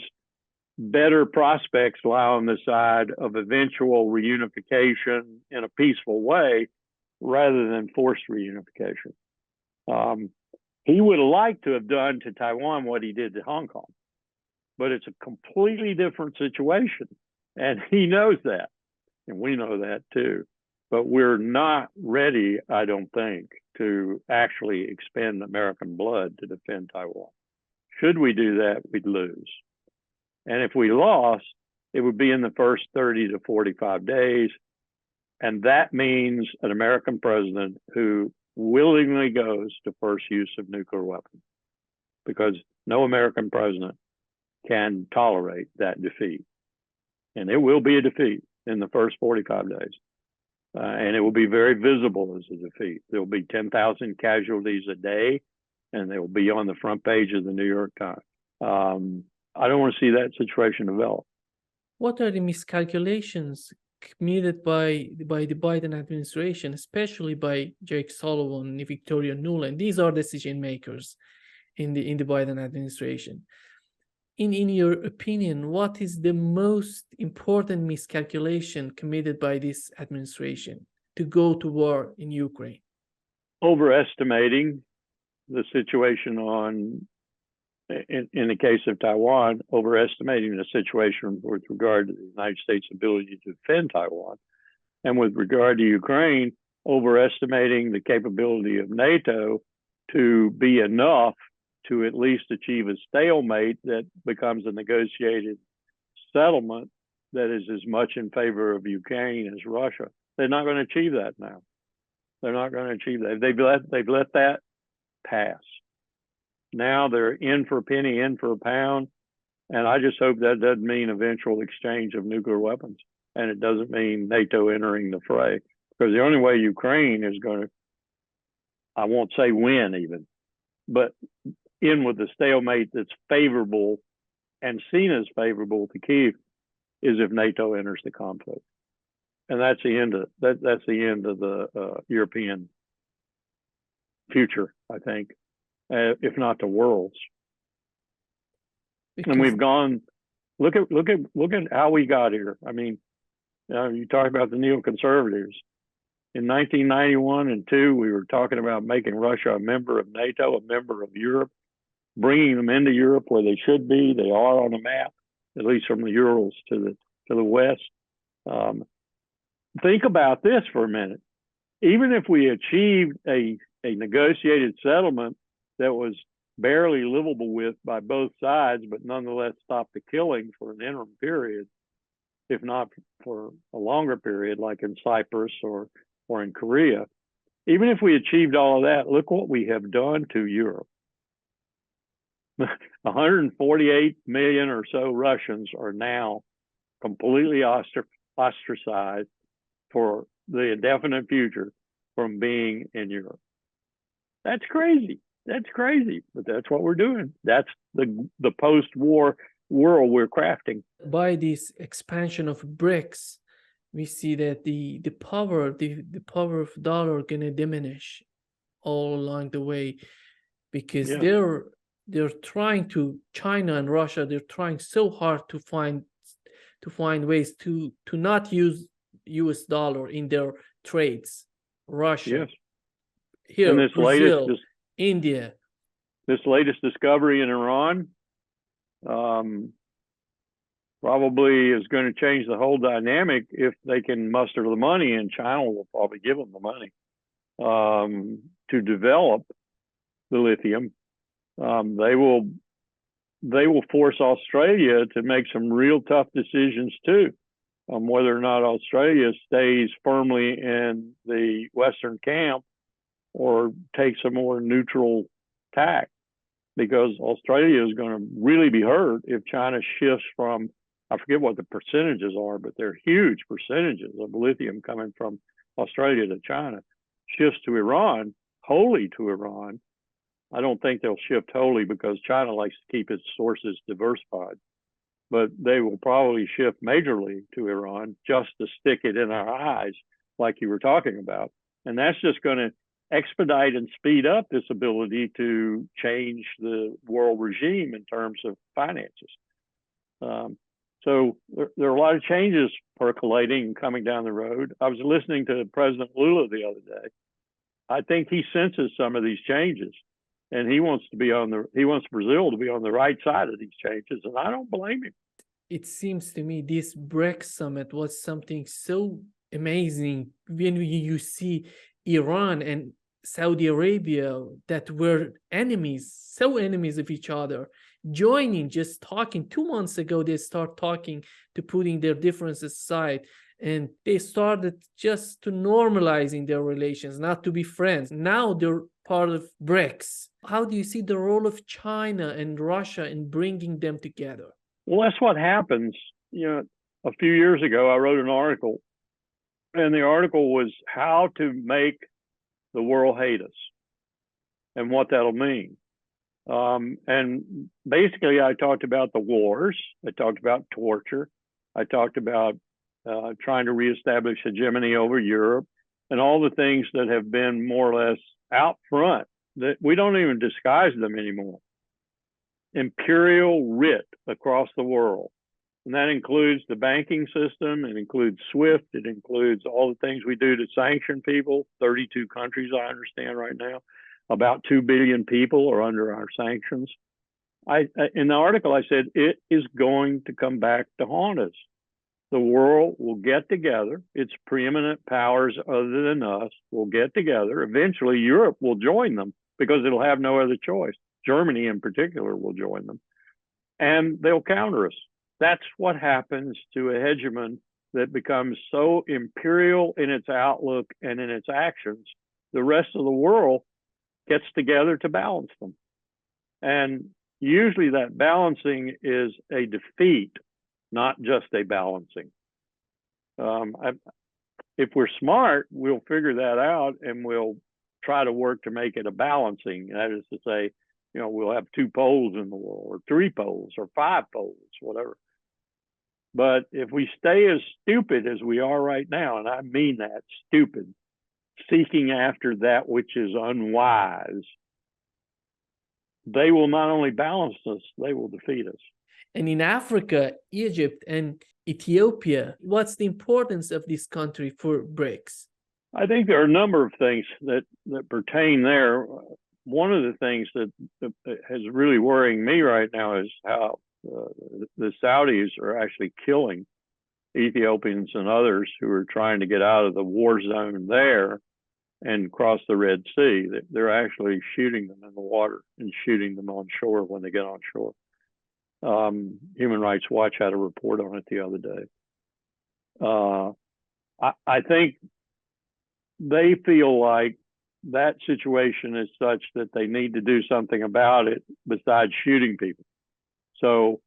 better prospects lie on the side of eventual reunification in a peaceful way rather than forced reunification? He would have liked to have done to Taiwan what he did to Hong Kong, but it's a completely different situation. And he knows that, and we know that too. But we're not ready, I don't think, to actually expend American blood to defend Taiwan. Should we do that, we'd lose. And if we lost, it would be in the first 30 to 45 days. And that means an American president who willingly goes to first use of nuclear weapons, because no American president can tolerate that defeat. And it will be a defeat in the first 45 days. And it will be very visible as a defeat. There will be 10,000 casualties a day, and they will be on the front page of the New York Times. I don't want to see that situation develop. What are the miscalculations committed by the Biden administration, especially by Jake Sullivan and Victoria Nuland? These are decision makers in the Biden administration. In your opinion, what is the most important miscalculation committed by this administration to go to war in Ukraine? Overestimating the situation in the case of Taiwan, overestimating the situation with regard to the United States' ability to defend Taiwan. And with regard to Ukraine, overestimating the capability of NATO to be enough to at least achieve a stalemate that becomes a negotiated settlement that is as much in favor of Ukraine as Russia. They're not going to achieve that now. They're not going to achieve that. They've let that pass. Now they're in for a penny, in for a pound. And I just hope that doesn't mean eventual exchange of nuclear weapons. And it doesn't mean NATO entering the fray. Because the only way Ukraine is going to, I won't say win even, but in with the stalemate that's favorable and seen as favorable to Kyiv is if NATO enters the conflict. And that's the end of that's the end of the European future, I think, if not the world's. Because And we've gone. Look at how we got here. I mean, you talk about the neoconservatives. In 1991 and 2, we were talking about making Russia a member of NATO, a member of Europe, bringing them into Europe where they should be. They are on the map, at least from the Urals to the west. Think about this for a minute. Even if we achieved a negotiated settlement that was barely livable with by both sides, but nonetheless stopped the killing for an interim period, if not for a longer period, like in Cyprus or in Korea, even if we achieved all of that, look what we have done to Europe. 148 million or so Russians are now completely ostracized for the indefinite future from being in Europe. That's crazy. That's crazy, but that's what we're doing. That's the post-war world we're crafting. by this expansion of BRICS, we see that the power of dollar gonna diminish all along the way, because Yeah. they're trying to, China and Russia, they're trying so hard to find ways to not use US dollar in their trades. Russia, Yes. here, And this Brazil, India. This latest discovery in Iran probably is going to change the whole dynamic if they can muster the money, and China will probably give them the money to develop the lithium. They will force Australia to make some real tough decisions too, on whether or not Australia stays firmly in the Western camp or takes a more neutral tack, because Australia is going to really be hurt if China shifts from, I forget what the percentages are, but they're huge percentages of lithium coming from Australia to China, shifts to Iran, wholly to Iran. I don't think they'll shift wholly because China likes to keep its sources diversified, but they will probably shift majorly to Iran just to stick it in our eyes, like you were talking about. And that's just going to expedite and speed up this ability to change the world regime in terms of finances. So there are a lot of changes percolating and coming down the road. I was listening to President Lula the other day. I think he senses some of these changes, and he wants Brazil to be on the right side of these changes, and I don't blame him. It seems to me this BRICS summit was something so amazing when you see Iran and Saudi Arabia, that were enemies of each other, joining, just talking. 2 months ago, they start talking to putting their differences aside, and they started just to normalizing their relations, not to be friends. Now they're part of BRICS. How do you see the role of China and Russia in bringing them together? Well, that's what happens. A few years ago, I wrote an article, and the article was how to make the world hate us and what that'll mean. And basically, I talked about the wars. I talked about torture. I talked about trying to reestablish hegemony over Europe and all the things that have been more or less out front, that we don't even disguise them anymore. Imperial writ across the world. And that includes the banking system. It includes SWIFT. It includes all the things we do to sanction people. 32 countries, I understand right now. About 2 billion people are under our sanctions. In the article, I said, it is going to come back to haunt us. The world will get together. Its preeminent powers other than us will get together. Eventually, Europe will join them because it'll have no other choice. Germany in particular will join them. And they'll counter us. That's what happens to a hegemon that becomes so imperial in its outlook and in its actions the rest of the world gets together to balance them. And usually that balancing is a defeat, not just a balancing. If we're smart, we'll figure that out and we'll try to work to make it a balancing. That is to say, we'll have 2 poles in the world, or 3 poles, or 5 poles, whatever. But if we stay as stupid as we are right now, and I mean that, stupid, seeking after that which is unwise, they will not only balance us, they will defeat us. And in Africa, Egypt, and Ethiopia, what's the importance of this country for BRICS? I think there are a number of things that pertain there. One of the things that is really worrying me right now is how the Saudis are actually killing Ethiopians and others who are trying to get out of the war zone there and cross the Red Sea. They're actually shooting them in the water and shooting them on shore when they get on shore. Human Rights Watch had a report on it the other day. I think they feel like that situation is such that they need to do something about it besides shooting people. So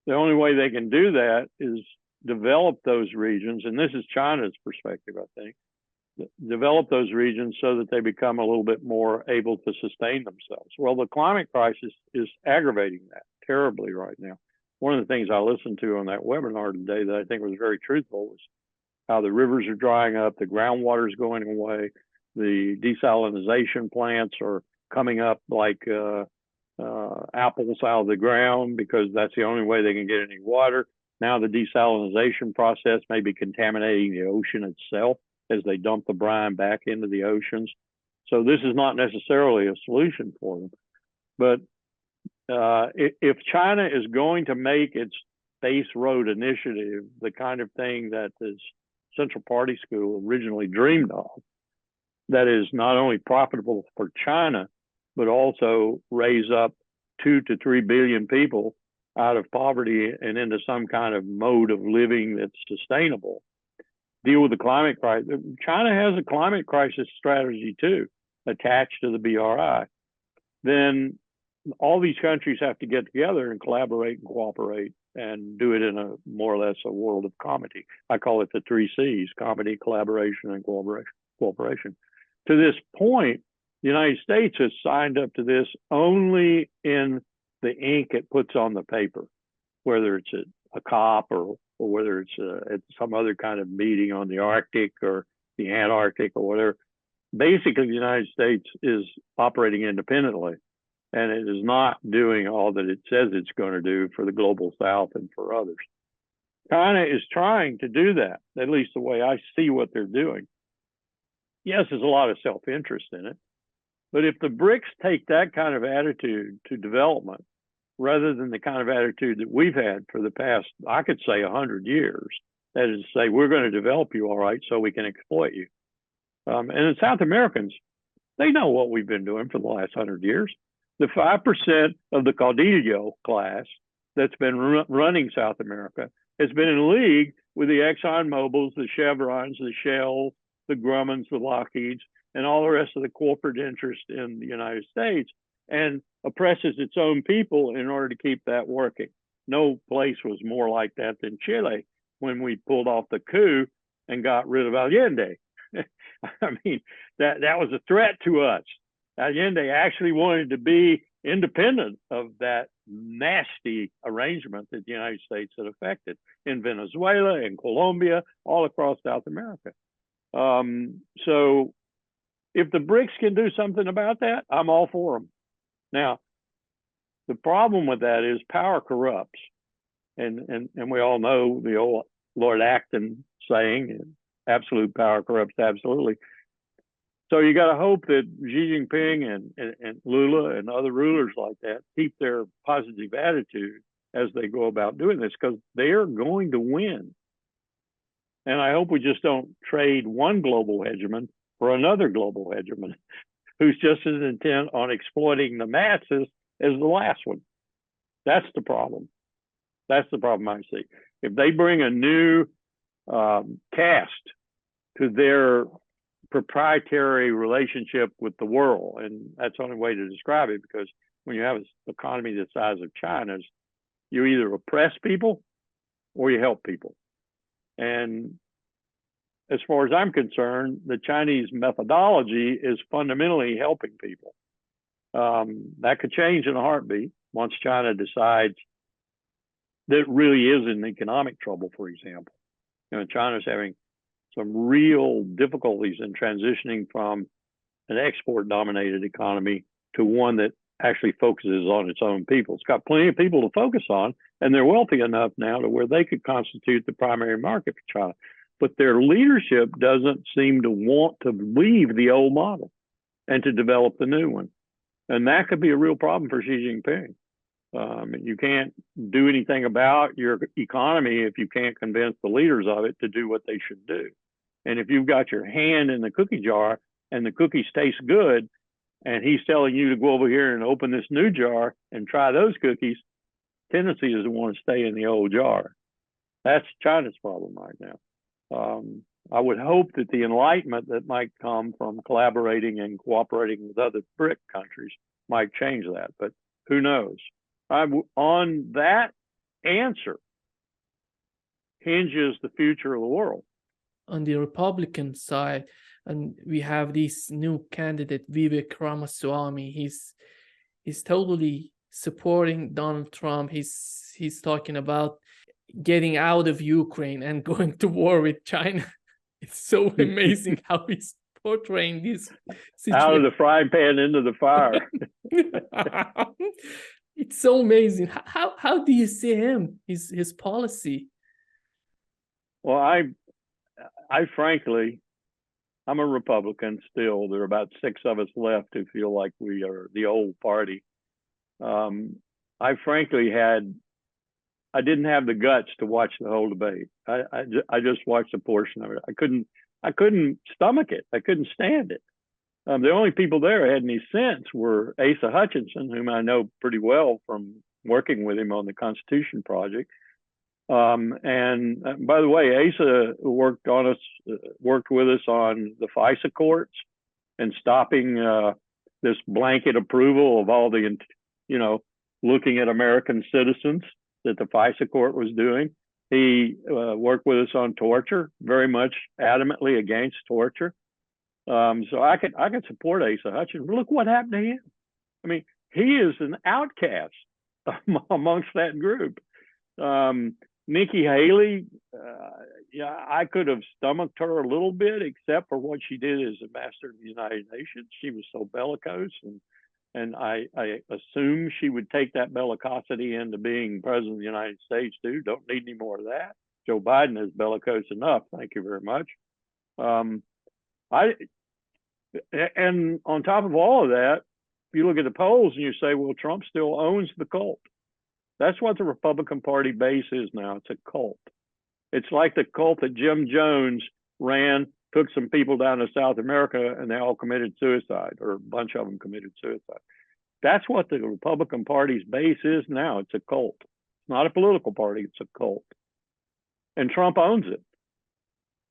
the only way they can do that is develop those regions, and this is China's perspective, I think, develop those regions so that they become a little bit more able to sustain themselves. Well, the climate crisis is aggravating that terribly right now. One of the things I listened to on that webinar today that I think was very truthful was how the rivers are drying up, the groundwater is going away, the desalinization plants are coming up like apples out of the ground because that's the only way they can get any water. Now the desalinization process may be contaminating the ocean itself as they dump the brine back into the oceans. So this is not necessarily a solution for them. But if China is going to make its Base Road Initiative the kind of thing that the Central Party School originally dreamed of, that is not only profitable for China, but also raise up 2 to 3 billion people out of poverty and into some kind of mode of living that's sustainable, deal with the climate crisis. China has a climate crisis strategy too, attached to the BRI. Then all these countries have to get together and collaborate and cooperate and do it in a more or less a world of comedy. I call it the 3 C's: comedy, collaboration, and cooperation. To this point, the United States has signed up to this only in the ink it puts on the paper, whether it's a COP or whether it's at some other kind of meeting on the Arctic or the Antarctic or whatever. Basically, the United States is operating independently, and it is not doing all that it says it's going to do for the global South and for others. China is trying to do that, at least the way I see what they're doing. Yes, there's a lot of self-interest in it, but if the BRICS take that kind of attitude to development, rather than the kind of attitude that we've had for the past, I could say 100 years, that is to say, we're going to develop you all right so we can exploit you. And the South Americans, they know what we've been doing for the last 100 years. The 5% of the Caudillo class that's been running South America has been in league with the Exxon Mobils, the Chevrons, the Shells, the Grummans, the Lockheeds, and all the rest of the corporate interest in the United States, and oppresses its own people in order to keep that working. No place was more like that than Chile when we pulled off the coup and got rid of Allende. I mean, that was a threat to us. Allende actually wanted to be independent of that nasty arrangement that the United States had effected in Venezuela, in Colombia, all across South America. So if the BRICS can do something about that, I'm all for them. Now, the problem with that is power corrupts. And we all know the old Lord Acton saying, absolute power corrupts absolutely. So you got to hope that Xi Jinping and Lula and other rulers like that keep their positive attitude as they go about doing this, because they are going to win. And I hope we just don't trade one global hegemon for another global hegemon who's just as intent on exploiting the masses as the last one. That's the problem. That's the problem I see. If they bring a new caste to their proprietary relationship with the world. And that's the only way to describe it, because when you have an economy the size of China's, you either oppress people or you help people. And as far as I'm concerned, the Chinese methodology is fundamentally helping people. That could change in a heartbeat once China decides that it really is in economic trouble, for example. You know, China's having some real difficulties in transitioning from an export-dominated economy to one that actually focuses on its own people. It's got plenty of people to focus on, and they're wealthy enough now to where they could constitute the primary market for China. But their leadership doesn't seem to want to leave the old model and to develop the new one. And that could be a real problem for Xi Jinping. You can't do anything about your economy if you can't convince the leaders of it to do what they should do. And if you've got your hand in the cookie jar and the cookies taste good, and he's telling you to go over here and open this new jar and try those cookies, tendency is to want to stay in the old jar. That's China's problem right now. I would hope that the enlightenment that might come from collaborating and cooperating with other BRIC countries might change that, but who knows? On that answer hinges the future of the world. On the Republican side, and we have this new candidate, Vivek Ramaswamy. He's totally supporting Donald Trump. He's talking about getting out of Ukraine and going to war with China. It's so amazing how he's portraying this situation. Out of the frying pan into the fire. It's so amazing. How do you see him, his policy? Well, I frankly, I'm a Republican still. There are about 6 of us left who feel like we are the old party. I frankly I didn't have the guts to watch the whole debate. I just watched a portion of it. I couldn't stomach it. I couldn't stand it. The only people there who had any sense were Asa Hutchinson, whom I know pretty well from working with him on the Constitution Project. And by the way, Asa worked with us on the FISA courts and stopping this blanket approval of all the, looking at American citizens that the FISA court was doing. He worked with us on torture, very much adamantly against torture. So I could support Asa Hutchinson. Look what happened to him. I mean, he is an outcast amongst that group. Nikki Haley, I could have stomached her a little bit, except for what she did as ambassador to the United Nations. She was so bellicose, and I assume she would take that bellicosity into being president of the United States too. Don't need any more of that. Joe Biden is bellicose enough. Thank you very much. And on top of all of that, if you look at the polls and you say, well, Trump still owns the cult. That's what the Republican Party base is now. It's a cult. It's like the cult that Jim Jones ran, took some people down to South America, and they all committed suicide, or a bunch of them committed suicide. That's what the Republican Party's base is now. It's a cult. It's not a political party. It's a cult. And Trump owns it.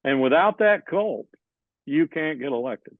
And without that cult, you can't get elected.